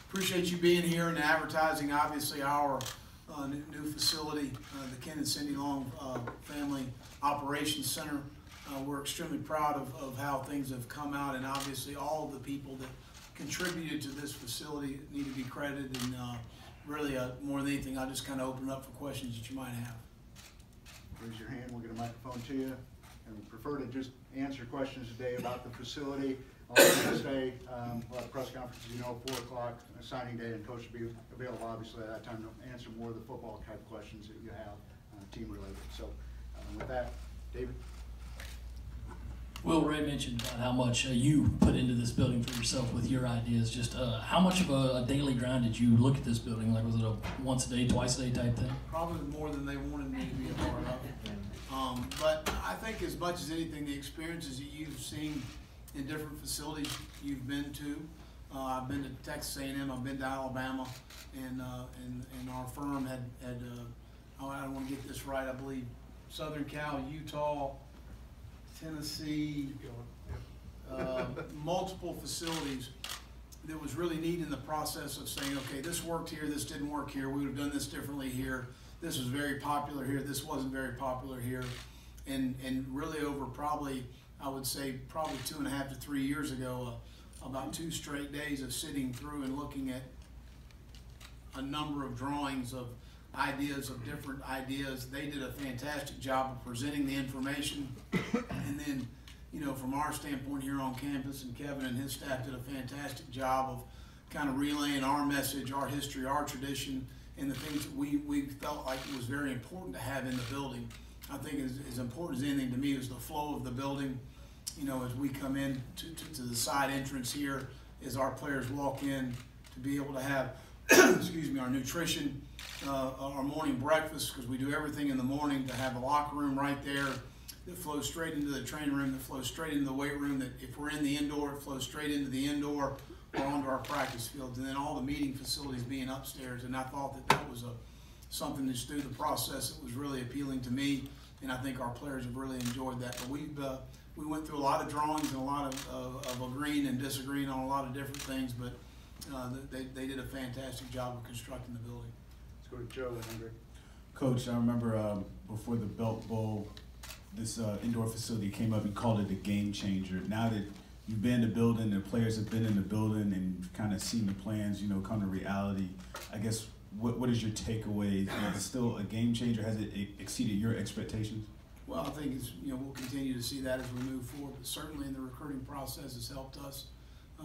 appreciate you being here and advertising, obviously, our new facility, the Ken and Cindy Long Family Operations Center. We're extremely proud of how things have come out, and obviously all of the people that contributed to this facility need to be credited, and really more than anything, I'll just kind of open it up for questions that you might have. Raise your hand, we'll get a microphone to you. And we prefer to just answer questions today about the facility. On Wednesday, we'll have a press conference, as you know, 4 o'clock, signing day, and coach will be available, obviously, at that time to answer more of the football type questions that you have, team related. So with that, David. Will, Ray mentioned about how much you put into this building for yourself with your ideas. Just how much of a daily grind did you look at this building? Like, was it a once a day, twice a day type thing? Probably more than they wanted me to be a part of. But I think as much as anything, the experiences that you've seen in different facilities you've been to. I've been to Texas A&M, I've been to Alabama, and our firm had I don't want to get this right, I believe Southern Cal, Utah, Tennessee, multiple facilities that was really neat in the process of saying, okay, this worked here, this didn't work here, we would have done this differently here, this was very popular here, this wasn't very popular here, and really over probably, I would say probably 2.5 to 3 years ago, about 2 straight days of sitting through and looking at a number of drawings of ideas, of different ideas. They did a fantastic job of presenting the information, and then, you know, from our standpoint here on campus, and Kevin and his staff did a fantastic job of kind of relaying our message, our history, our tradition, and the things that we felt like it was very important to have in the building. I think as important as anything to me is the flow of the building. You know, as we come in to the side entrance here, as our players walk in, to be able to have, excuse me, our nutrition, our morning breakfast, because we do everything in the morning, to have a locker room right there that flows straight into the training room, that flows straight into the weight room, that if we're in the indoor, it flows straight into the indoor or onto our practice fields, and then all the meeting facilities being upstairs. And I thought that was something that's through the process that was really appealing to me, and I think our players have really enjoyed that. But we went through a lot of drawings and a lot of agreeing and disagreeing on a lot of different things, but they did a fantastic job of constructing the building. Let's go to Joe and Hendrick. Coach, I remember before the Belt Bowl, this indoor facility came up and called it a game changer. Now that you've been in the building, the players have been in the building and kind of seen the plans, you know, come to reality, I guess, what is your takeaway? Is it still a game changer? Has it exceeded your expectations? Well, I think we'll continue to see that as we move forward. But certainly in the recruiting process has helped us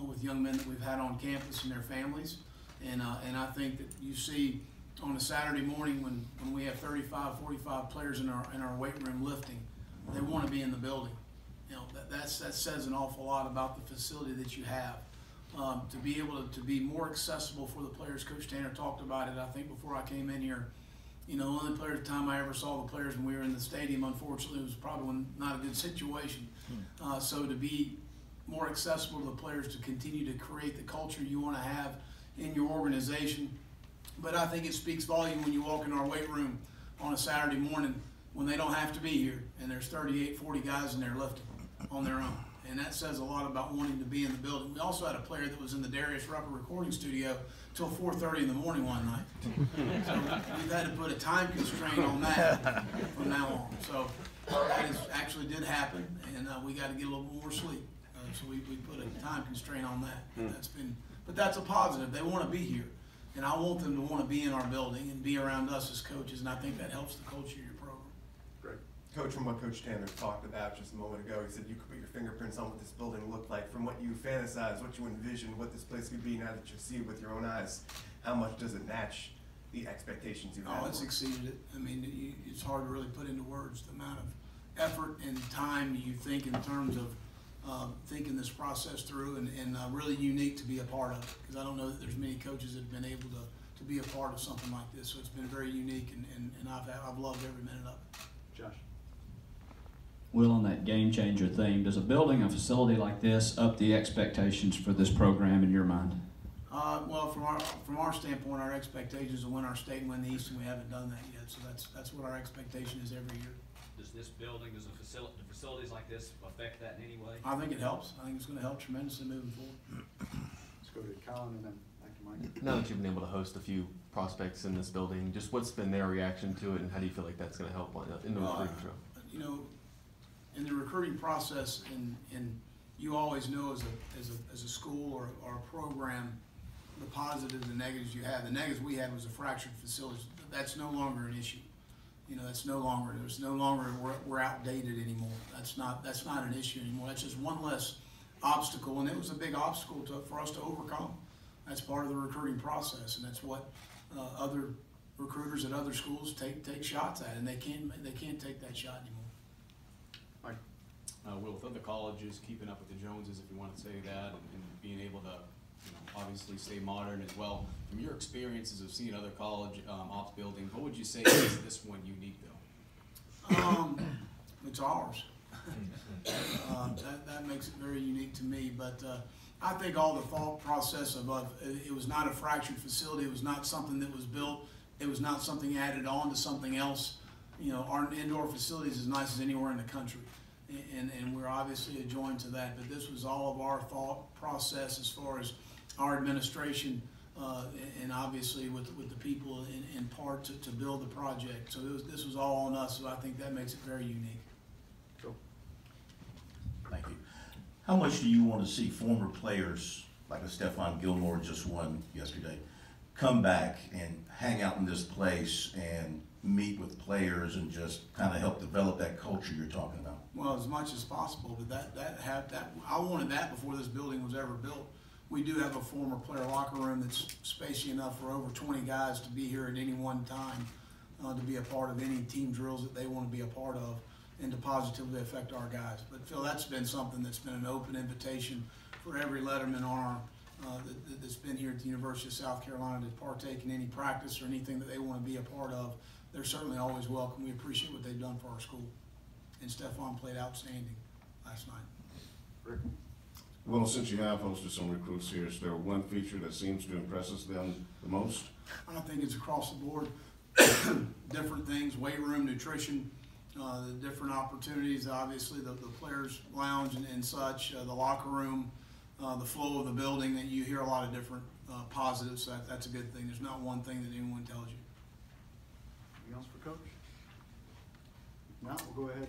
with young men that we've had on campus and their families. And I think that you see on a Saturday morning when we have 35, 45 players in our weight room lifting, they want to be in the building. You know, that says an awful lot about the facility that you have. To be able to be more accessible for the players. Coach Tanner talked about it, I think, before I came in here. You know, the only time I ever saw the players when we were in the stadium, unfortunately, was probably not a good situation. So to be more accessible to the players, to continue to create the culture you want to have in your organization. But I think it speaks volume when you walk in our weight room on a Saturday morning when they don't have to be here, and there's 38, 40 guys in there lifting on their own. And that says a lot about wanting to be in the building. We also had a player that was in the Darius Rucker recording studio till 4:30 in the morning one night. So we've had to put a time constraint on that from now on. So that actually did happen, and we got to get a little more sleep. So we put a time constraint on that. But that's a positive. They want to be here, and I want them to want to be in our building and be around us as coaches, and I think that helps the culture of your program. Great. Coach, from what Coach Tanner talked about just a moment ago, he said you could put your fingerprints on what this building looked like. From what you fantasize, what you envision, what this place could be now that you see it with your own eyes, how much does it match the expectations you have? Oh, it's exceeded it. I mean, it's hard to really put into words the amount of effort and time you think in terms of thinking this process through, and really unique to be a part of, because I don't know that there's many coaches that have been able to be a part of something like this. So it's been very unique, and I've loved every minute of it. Josh. Will, on that game changer theme, does building a facility like this up the expectations for this program in your mind? Well, from our standpoint, our expectations is to win our state and win the East, and we haven't done that yet. So that's what our expectation is every year. Does this building, do facilities like this affect that in any way? I think it helps. I think it's going to help tremendously moving forward. Let's go to Colin and then back to Mike. Now that you've been able to host a few prospects in this building, just what's been their reaction to it, and how do you feel like that's going to help in the recruiting trail? You know, in the recruiting process, and you always know as a school or a program, the positives and negatives you have. The negatives we had was a fractured facility. That's no longer an issue. You know, we're outdated anymore. That's not an issue anymore. That's just one less obstacle, and it was a big obstacle for us to overcome. That's part of the recruiting process, and that's what other recruiters at other schools take shots at, and they can't take that shot anymore. Mike. Will, with other colleges, keeping up with the Joneses, if you want to say that, and being able to, obviously stay modern as well. From your experiences of seeing other college ops buildings, what would you say makes this one unique, though? It's ours. That makes it very unique to me. But I think all the thought process of it was not a fractured facility. It was not something that was built. It was not something added on to something else. Our indoor facility is as nice as anywhere in the country. And we're obviously adjoined to that. But this was all of our thought process as far as our administration, and obviously with the people in part to build the project. So this was all on us, so I think that makes it very unique. Cool. Thank you. How much do you want to see former players, like a Stephon Gilmore just won yesterday, come back and hang out in this place and meet with players and just kind of help develop that culture you're talking about? Well, as much as possible, but I wanted that before this building was ever built. We do have a former player locker room that's spacey enough for over 20 guys to be here at any one time, to be a part of any team drills that they want to be a part of and to positively affect our guys. But Phil, that's been something that's been an open invitation for every letterman arm that's been here at the University of South Carolina to partake in any practice or anything that they want to be a part of. They're certainly always welcome. We appreciate what they've done for our school. And Stephon played outstanding last night. Rick. Well, since you have hosted some recruits here, is there one feature that seems to impress them the most? I think it's across the board. Different things, weight room, nutrition, the different opportunities, obviously the players' lounge and such, the locker room, the flow of the building, that you hear a lot of different positives. So that's a good thing. There's not one thing that anyone tells you. Anything else for Coach? If not, we'll go ahead.